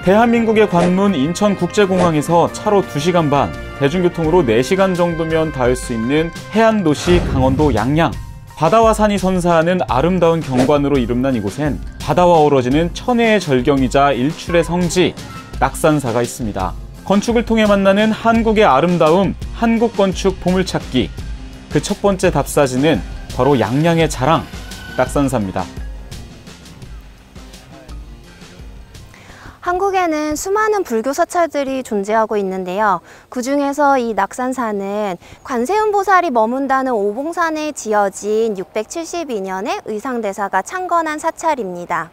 대한민국의 관문 인천국제공항에서 차로 2시간 반, 대중교통으로 4시간 정도면 닿을 수 있는 해안도시 강원도 양양. 바다와 산이 선사하는 아름다운 경관으로 이름난 이곳엔 바다와 어우러지는 천혜의 절경이자 일출의 성지, 낙산사가 있습니다. 건축을 통해 만나는 한국의 아름다움, 한국건축 보물찾기. 그 첫 번째 답사지는 바로 양양의 자랑, 낙산사입니다. 한국에는 수많은 불교 사찰들이 존재하고 있는데요. 그중에서 이 낙산사는 관세음보살이 머문다는 오봉산에 지어진 672년에 의상대사가 창건한 사찰입니다.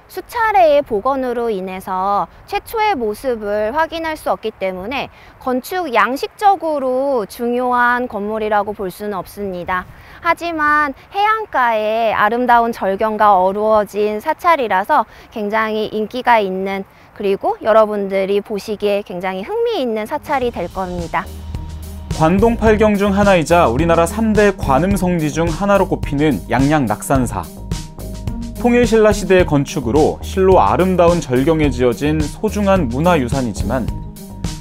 수차례의 복원으로 인해서 최초의 모습을 확인할 수 없기 때문에 건축 양식적으로 중요한 건물이라고 볼 수는 없습니다. 하지만 해안가에 아름다운 절경과 어우러진 사찰이라서 굉장히 인기가 있는, 그리고 여러분들이 보시기에 굉장히 흥미있는 사찰이 될 겁니다. 관동 8경 중 하나이자 우리나라 3대 관음성지 중 하나로 꼽히는 양양 낙산사. 통일신라 시대의 건축으로 실로 아름다운 절경에 지어진 소중한 문화유산이지만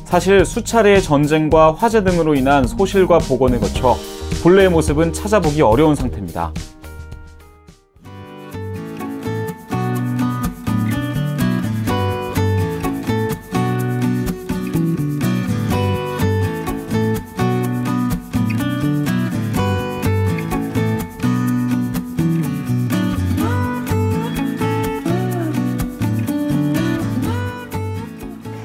사실 수차례의 전쟁과 화재 등으로 인한 소실과 복원을 거쳐 본래의 모습은 찾아보기 어려운 상태입니다.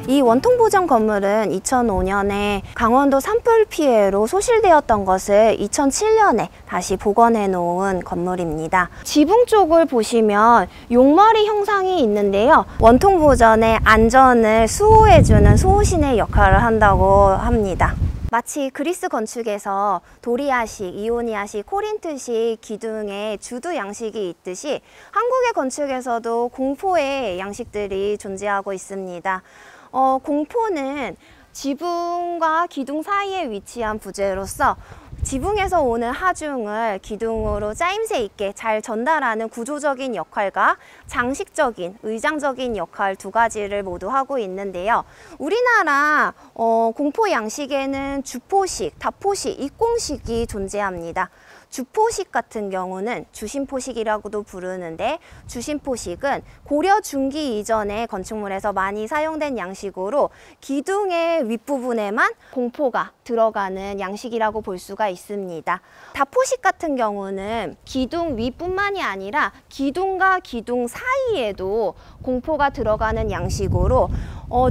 이 원통보전 건물은 2005년에 강원도 산불 피해로 소실되었던 것을 2007년에 다시 복원해 놓은 건물입니다. 지붕 쪽을 보시면 용머리 형상이 있는데요. 원통보전의 안전을 수호해주는 수호신의 역할을 한다고 합니다. 마치 그리스 건축에서 도리아식, 이오니아식, 코린트식 기둥의 주두 양식이 있듯이 한국의 건축에서도 공포의 양식들이 존재하고 있습니다. 공포는 지붕과 기둥 사이에 위치한 부재로서 지붕에서 오는 하중을 기둥으로 짜임새 있게 잘 전달하는 구조적인 역할과 장식적인, 의장적인 역할 두 가지를 모두 하고 있는데요. 우리나라 공포 양식에는 주포식, 다포식, 입공식이 존재합니다. 주포식 같은 경우는 주심포식이라고도 부르는데, 주심포식은 고려 중기 이전의 건축물에서 많이 사용된 양식으로 기둥의 윗부분에만 공포가 들어가는 양식이라고 볼 수가 있습니다. 다포식 같은 경우는 기둥 윗뿐만이 아니라 기둥과 기둥 사이에도 공포가 들어가는 양식으로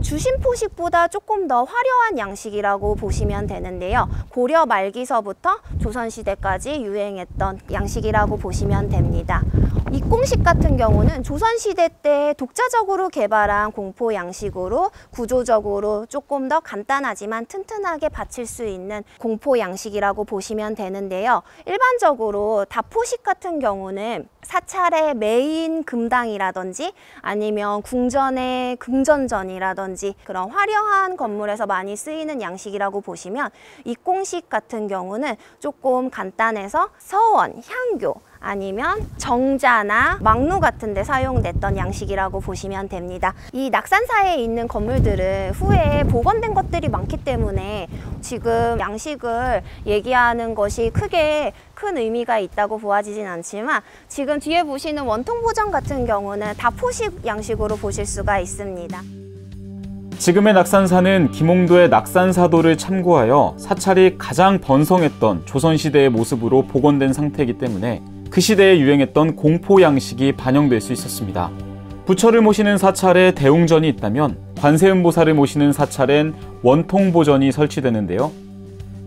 주심포식보다 조금 더 화려한 양식이라고 보시면 되는데요. 고려 말기서부터 조선시대까지 유행했던 양식이라고 보시면 됩니다. 입공식 같은 경우는 조선시대 때 독자적으로 개발한 공포 양식으로 구조적으로 조금 더 간단하지만 튼튼하게 받칠 수 있는 공포 양식이라고 보시면 되는데요. 일반적으로 다포식 같은 경우는 사찰의 메인 금당이라든지 아니면 궁전의 금전전이라든지 그런 화려한 건물에서 많이 쓰이는 양식이라고 보시면, 입공식 같은 경우는 조금 간단해서 서원, 향교 아니면 정자나 막루 같은 데 사용됐던 양식이라고 보시면 됩니다. 이 낙산사에 있는 건물들은 후에 복원된 것들이 많기 때문에 지금 양식을 얘기하는 것이 크게 큰 의미가 있다고 보아지진 않지만, 지금 뒤에 보시는 원통보전 같은 경우는 다포식 양식으로 보실 수가 있습니다. 지금의 낙산사는 김홍도의 낙산사도를 참고하여 사찰이 가장 번성했던 조선시대의 모습으로 복원된 상태이기 때문에 그 시대에 유행했던 공포 양식이 반영될 수 있었습니다. 부처를 모시는 사찰에 대웅전이 있다면 관세음보살을 모시는 사찰엔 원통보전이 설치되는데요.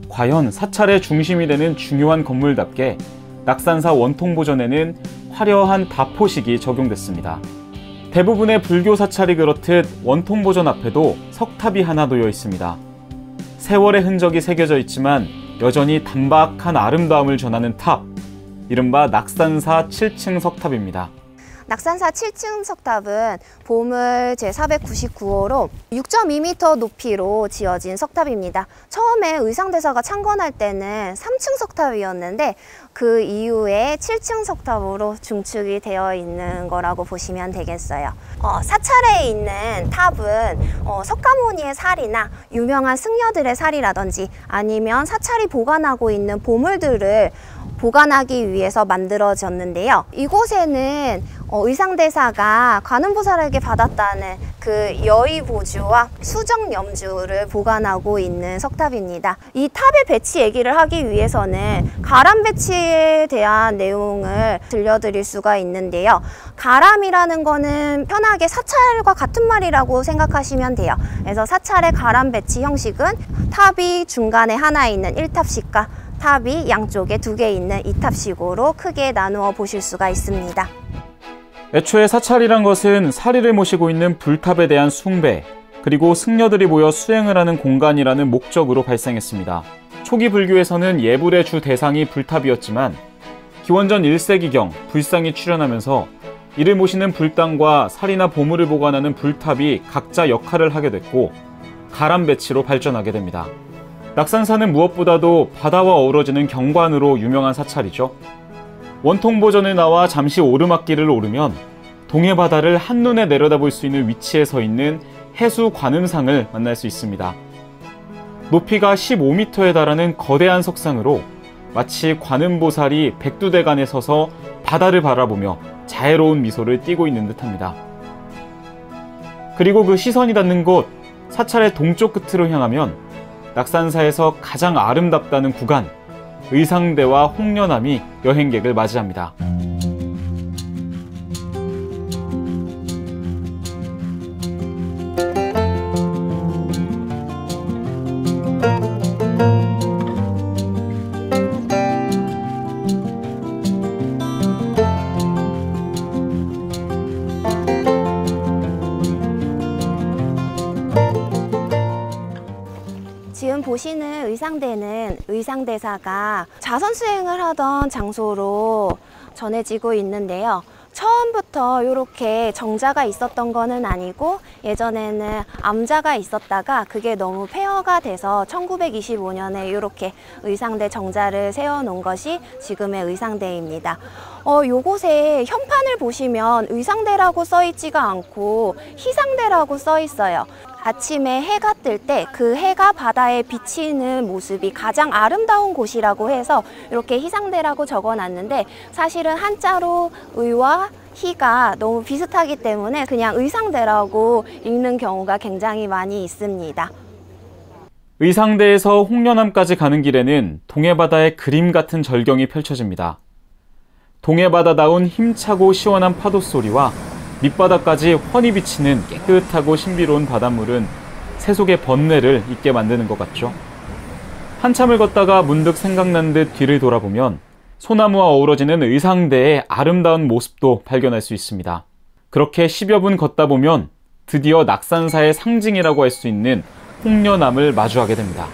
과연 사찰의 중심이 되는 중요한 건물답게 낙산사 원통보전에는 화려한 다포식이 적용됐습니다. 대부분의 불교 사찰이 그렇듯 원통보전 앞에도 석탑이 하나 놓여 있습니다. 세월의 흔적이 새겨져 있지만 여전히 단박한 아름다움을 전하는 탑, 이른바 낙산사 7층 석탑입니다. 낙산사 7층 석탑은 보물 제499호로 6.2m 높이로 지어진 석탑입니다. 처음에 의상대사가 창건할 때는 3층 석탑이었는데 그 이후에 7층 석탑으로 중축이 되어 있는 거라고 보시면 되겠어요. 사찰에 있는 탑은 석가모니의 살이나 유명한 승려들의 살이라든지 아니면 사찰이 보관하고 있는 보물들을 보관하기 위해서 만들어졌는데요. 이곳에는 의상대사가 관음보살에게 받았다는 그 여의보주와 수정염주를 보관하고 있는 석탑입니다. 이 탑의 배치 얘기를 하기 위해서는 가람 배치에 대한 내용을 들려드릴 수가 있는데요. 가람이라는 거는 편하게 사찰과 같은 말이라고 생각하시면 돼요. 그래서 사찰의 가람 배치 형식은 탑이 중간에 하나 있는 1탑식과 탑이 양쪽에 2개 있는 2탑식으로 크게 나누어 보실 수가 있습니다. 애초에 사찰이란 것은 사리를 모시고 있는 불탑에 대한 숭배, 그리고 승려들이 모여 수행을 하는 공간이라는 목적으로 발생했습니다. 초기 불교에서는 예불의 주 대상이 불탑이었지만 기원전 1세기경 불상이 출현하면서 이를 모시는 불당과 살이나 보물을 보관하는 불탑이 각자 역할을 하게 됐고 가람 배치로 발전하게 됩니다. 낙산사는 무엇보다도 바다와 어우러지는 경관으로 유명한 사찰이죠. 원통보전을 나와 잠시 오르막길을 오르면 동해바다를 한눈에 내려다볼 수 있는 위치에 서 있는 해수 관음상을 만날 수 있습니다. 높이가 15m에 달하는 거대한 석상으로 마치 관음보살이 백두대간에 서서 바다를 바라보며 자애로운 미소를 띠고 있는 듯합니다. 그리고 그 시선이 닿는 곳, 사찰의 동쪽 끝으로 향하면 낙산사에서 가장 아름답다는 구간, 의상대와 홍련암이 여행객을 맞이합니다. 지금 보시는 의상대는 의상대사가 자선수행을 하던 장소로 전해지고 있는데요. 처음부터 이렇게 정자가 있었던 거는 아니고 예전에는 암자가 있었다가 그게 너무 폐허가 돼서 1925년에 이렇게 의상대 정자를 세워놓은 것이 지금의 의상대입니다. 요곳에 현판을 보시면 의상대라고 써있지가 않고 희상대라고 써있어요. 아침에 해가 뜰 때 그 해가 바다에 비치는 모습이 가장 아름다운 곳이라고 해서 이렇게 희상대라고 적어놨는데 사실은 한자로 의와 희가 너무 비슷하기 때문에 그냥 의상대라고 읽는 경우가 굉장히 많이 있습니다. 의상대에서 홍련암까지 가는 길에는 동해바다의 그림 같은 절경이 펼쳐집니다. 동해바다다운 힘차고 시원한 파도 소리와 밑바닥까지 훤히 비치는 깨끗하고 신비로운 바닷물은 세속의 번뇌를 잊게 만드는 것 같죠. 한참을 걷다가 문득 생각난 듯 뒤를 돌아보면 소나무와 어우러지는 의상대의 아름다운 모습도 발견할 수 있습니다. 그렇게 10여 분 걷다 보면 드디어 낙산사의 상징이라고 할 수 있는 홍련암을 마주하게 됩니다.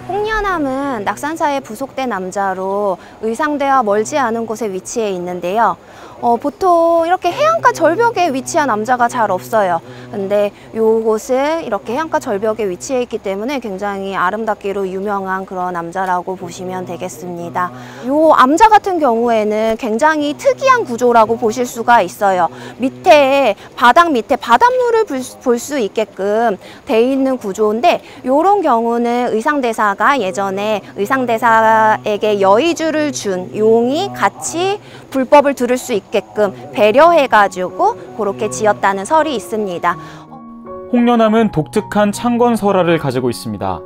홍련암은 낙산사에 부속된 암자로 의상대와 멀지 않은 곳에 위치해 있는데요. 보통 이렇게 해안가 절벽에 위치한 암자가 잘 없어요. 근데 요곳은 이렇게 해안가 절벽에 위치해 있기 때문에 굉장히 아름답기로 유명한 그런 암자라고 보시면 되겠습니다. 요 암자 같은 경우에는 굉장히 특이한 구조라고 보실 수가 있어요. 밑에 바닥 밑에 바닷물을 볼 수 있게끔 돼 있는 구조인데 요런 경우는 의상대사가 예전에 의상대사에게 여의주를 준 용이 같이 불법을 들을 수 있게끔 배려해가지고 그렇게 지었다는 설이 있습니다. 홍련암은 독특한 창건설화를 가지고 있습니다.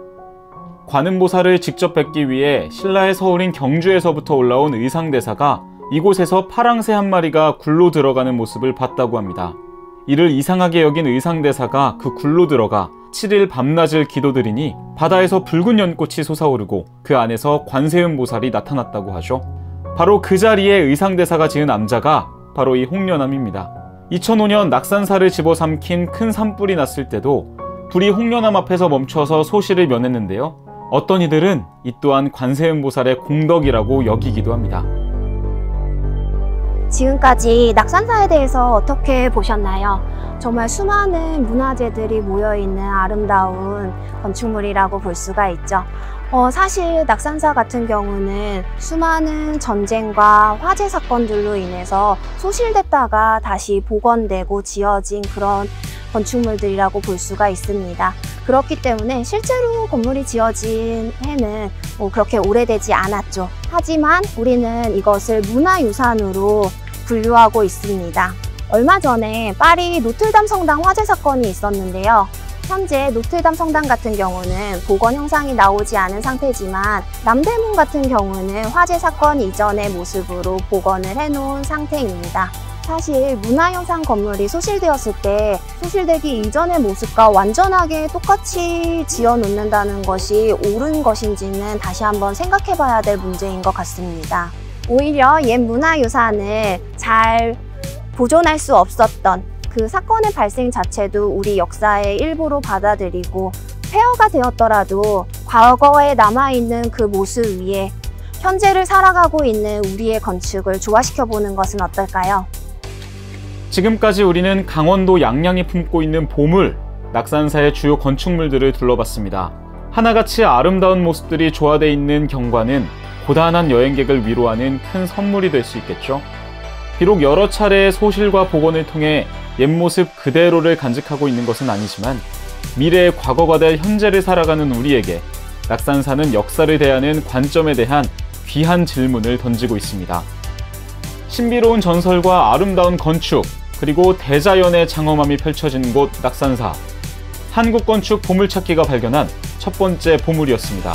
관음보살을 직접 뵙기 위해 신라의 서울인 경주에서부터 올라온 의상대사가 이곳에서 파랑새 한 마리가 굴로 들어가는 모습을 봤다고 합니다. 이를 이상하게 여긴 의상대사가 그 굴로 들어가 7일 밤낮을 기도드리니 바다에서 붉은 연꽃이 솟아오르고 그 안에서 관세음보살이 나타났다고 하죠. 바로 그 자리에 의상대사가 지은 암자가 바로 이 홍련암입니다. 2005년 낙산사를 집어삼킨 큰 산불이 났을 때도 불이 홍련암 앞에서 멈춰서 소시를 면했는데요. 어떤 이들은 이 또한 관세음보살의 공덕이라고 여기기도 합니다. 지금까지 낙산사에 대해서 어떻게 보셨나요? 정말 수많은 문화재들이 모여있는 아름다운 건축물이라고 볼 수가 있죠. 사실 낙산사 같은 경우는 수많은 전쟁과 화재 사건들로 인해서 소실됐다가 다시 복원되고 지어진 그런 건축물들이라고 볼 수가 있습니다. 그렇기 때문에 실제로 건물이 지어진 해는 그렇게 오래되지 않았죠. 하지만 우리는 이것을 문화유산으로 분류하고 있습니다. 얼마 전에 파리 노틀담 성당 화재 사건이 있었는데요. 현재 노틀담 성당 같은 경우는 복원 형상이 나오지 않은 상태지만 남대문 같은 경우는 화재 사건 이전의 모습으로 복원을 해놓은 상태입니다. 사실 문화유산 건물이 소실되었을 때 소실되기 이전의 모습과 완전하게 똑같이 지어 놓는다는 것이 옳은 것인지는 다시 한번 생각해 봐야 될 문제인 것 같습니다. 오히려 옛 문화유산을 잘 보존할 수 없었던 그 사건의 발생 자체도 우리 역사의 일부로 받아들이고 폐허가 되었더라도 과거에 남아있는 그 모습 위에 현재를 살아가고 있는 우리의 건축을 조화시켜보는 것은 어떨까요? 지금까지 우리는 강원도 양양이 품고 있는 보물, 낙산사의 주요 건축물들을 둘러봤습니다. 하나같이 아름다운 모습들이 조화되어 있는 경관은 고단한 여행객을 위로하는 큰 선물이 될 수 있겠죠. 비록 여러 차례의 소실과 복원을 통해 옛 모습 그대로를 간직하고 있는 것은 아니지만 미래의 과거가 될 현재를 살아가는 우리에게 낙산사는 역사를 대하는 관점에 대한 귀한 질문을 던지고 있습니다. 신비로운 전설과 아름다운 건축, 그리고 대자연의 장엄함이 펼쳐진 곳 낙산사. 한국 건축 보물찾기가 발견한 첫 번째 보물이었습니다.